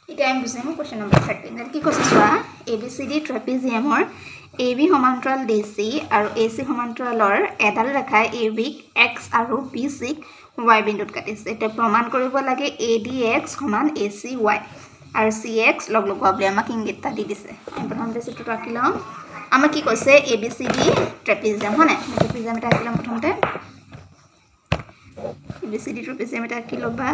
এতিয়া আমি বুজিম question number 13 কি কৈছে চোৱা ABCD ট্ৰেপিজিয়ামৰ AB সমান্তৰাল DC আৰু AC সমান্তৰালৰ এডাল ৰেখাই AB X আৰু BC Y বিন্দুত কাটিছে এটা প্ৰমাণ কৰিব লাগে ADX সমান ACY আৰু CX লগ লগোৱা বুলি আমাক ইংগিতটা দি দিছে আমি প্ৰথমতে চিত্ৰটো আঁকি লওঁ আমাক কি কৈছে ABCD ট্ৰেপিজিয়াম হয়নে ট্ৰেপিজিয়াম এটা আঁকি লম প্ৰথমতে ABCD ট্ৰেপিজিয়াম এটা আঁকি লবা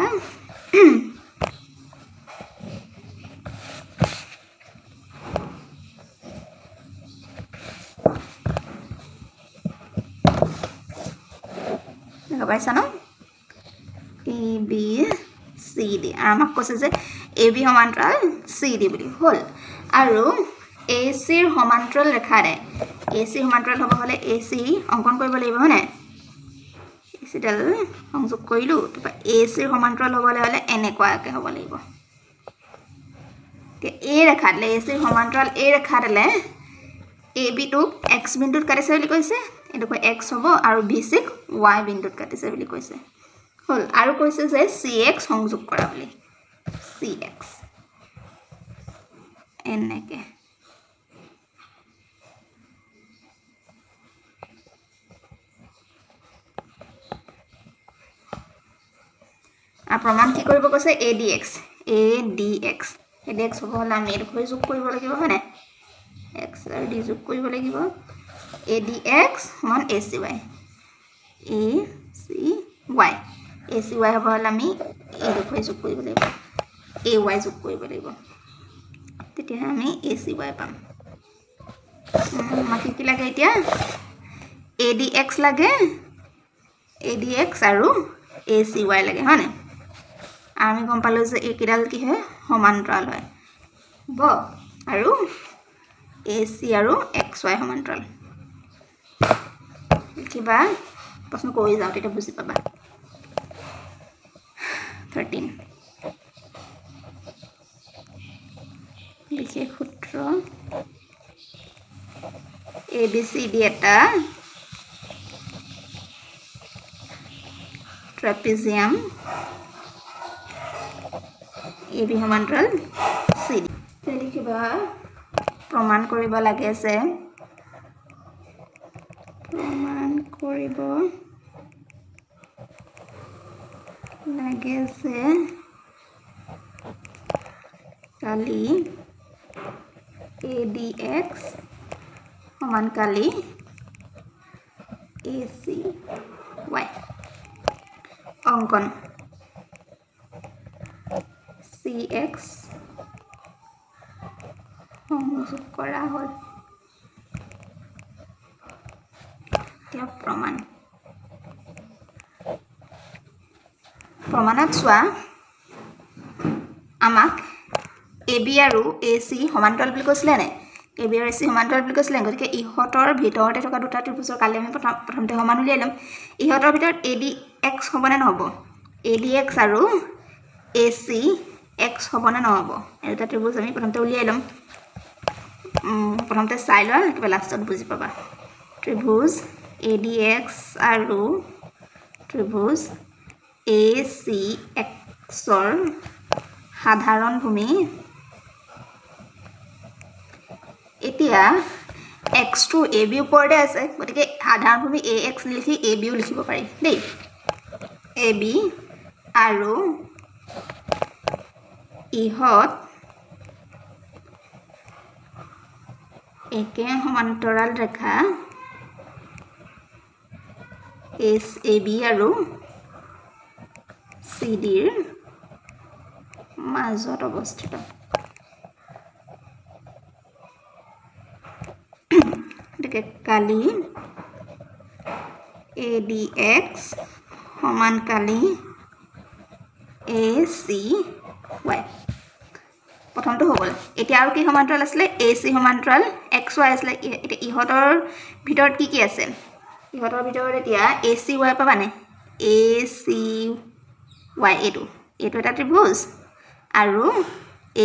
পাইছা ন ABCD আৰু আমাক কৈছে যে AB সমান্তৰাল CD বুলি হল আৰু AC ৰ সমান্তৰাল ৰেখাৰে AC সমান্তৰাল হ'ব হলে AC অঙ্কন কৰিব লাগিব হয়নে AC ডাল সংযোগ কৰিলো তাৰপা AC ৰ সমান্তৰাল হ'বলে হলে এনেকুৱাকে হ'ব লাগিব তে এই ৰেখালে AC ৰ সমান্তৰাল এই ৰেখালে AB টো X বিন্দুত কাটিছে বুলি কৈছে এডোখৰ X হ'ব আৰু BC Y বিন্দুত কাটিছে বুলি কৈছে হল আৰু কৈছে যে CX সংযোগ কৰা বুলি CX এনেকে আৰু প্ৰমাণ কি কৰিব কৈছে ADX হ'ব হলে আমি এডোখৰ যোগ কৰিব লাগিব হয়নে X আৰু D যোগ কৰিব লাগিব ADX সমান ACY ACY হ'ব হলে আমি এডোখৰ যোগ কৰিব লাগিব AY যোগ কৰিব লাগিব তেতিয়া আমি ACY পাম মাকি কি লাগে এতিয়া ADX লাগে ADX আৰু ACY লাগে হয়নে আমি গম পালো যে এই কিডাল কি হয় সমান্তৰাল হয় ব আৰু AC আৰু XY সমান্তৰাল কিবা প্ৰশ্ন কৰি যাও তেতিয়া বুজি পাবা 13 বিশেষ সূত্ৰ ABCD এটা ট্ৰেপিজিয়াম AB সমান্তৰাল CD লিখিবা প্ৰমাণ কৰিব লাগে যে কালি ADX সমান কালি ACY অঙ্কন CX সংযোগ কৰা হল এতিয়া প্ৰমাণত চোৱা আমাক AB আৰু AC সমান্তৰাল বুলি কৈছিলে নে AB আৰু AC সমান্তৰাল বুলি কৈছিলে গতিকে ইহতৰ ভিতৰতে থকা দুটা ত্ৰিভুজৰ কালি আমি প্ৰথমতে সমান উলিয়াই লম ইহতৰ ভিতৰত ADX হ'ব নে নহব ADX আৰু ACX হ'ব নে নহব এই দুটা ত্ৰিভুজ আমি প্ৰথমতে উলিয়াই লম প্ৰথমতে চাই লোৱা কিবা লাষ্টত বুজি পাবা ত্ৰিভুজ ADX আৰু ত্ৰিভুজ ACX ৰ সাধাৰণ ভূমি এতিয়া X টো AB ওপৰতে আছে গতিকে সাধাৰণ ভূমি AX লিখি AB ও লিখিব পাৰি দেই AB আৰু ইহত একে সমান্তৰাল ৰেখা AB আৰু CD ৰ মাজত অৱস্থিত গতিকে কালি ADX সমান কালি ACY প্ৰথমটো হ'ব এতিয়া আৰু কি সমান্তৰাল আছিল AC সমান্তৰাল XY আছিল এতিয়া ইহতৰ ভিতৰত কি আছে ইহতৰ ভিতৰত এতিয়া ACY পাবানে ACY এইটো এটা ত্ৰিভুজ আৰু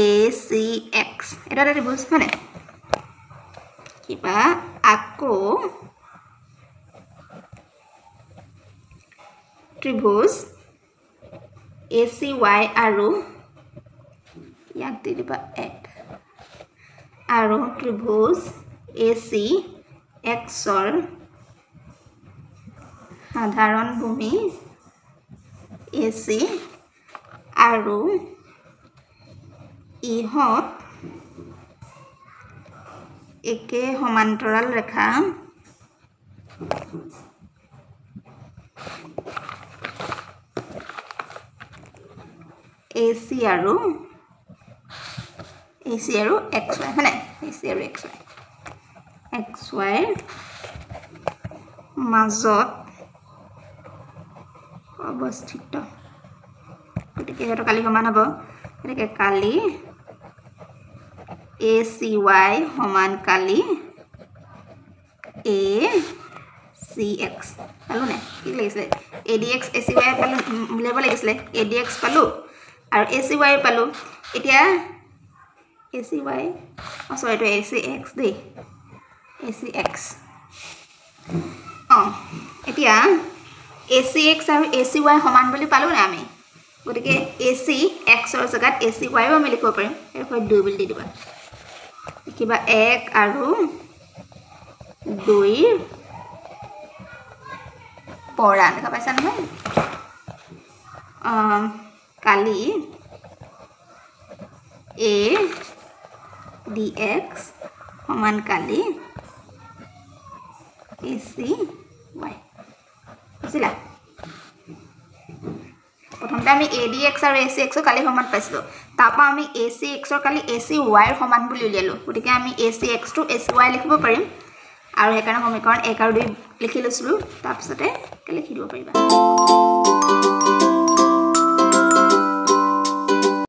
ACX এটা ত্ৰিভুজ হয়নে কিবা আকৌ ত্ৰিভুজ ACY আৰু ইয়াক দি দিবা 1 আৰু ত্ৰিভুজ AC Xৰ সাধাৰণ ভূমি AC আৰু ইহত একে সমান্তৰাল ৰেখা AC আৰু XY হয়নে AC আৰু XY মাজত অৱস্থিত গতিকে এটা কালি সমান হ'ব গতিকে কালি ACY সমান কালি ACX পালো নে কি লাগিছিলে ADX ACY পালো মিলাব লাগিছিলে ADX পালো আৰু ACY পালো এতিয়া ACY সৰি এইটো ACX দেই ACX এতিয়া ACX আৰু ACY সমান বুলি পালো না আমি গতিকে ACX ৰ জায়গাত ACY আমি লিখিব পাৰিম এৰকৈ 2 বুলি দি দিবা কিবা 1 আৰু 2 পৰা দেখা পাইছা নহয় কালি ADX সমান কালি ACY বুজিলা প্ৰথমতে আমি ADX আৰু ACX কালি সমান পাইছিলো তাপা আমি ACX ৰ কালি ACY ৰ সমান বুলি উলিয়ালো গতিকে আমি ACX টু ACY লিখিব পাৰিম আৰু একাৰণে সমীকৰণ 1 আৰু 2 লিখি লৈছিলো তাৰ পিছতে লিখি দিব পাৰিবা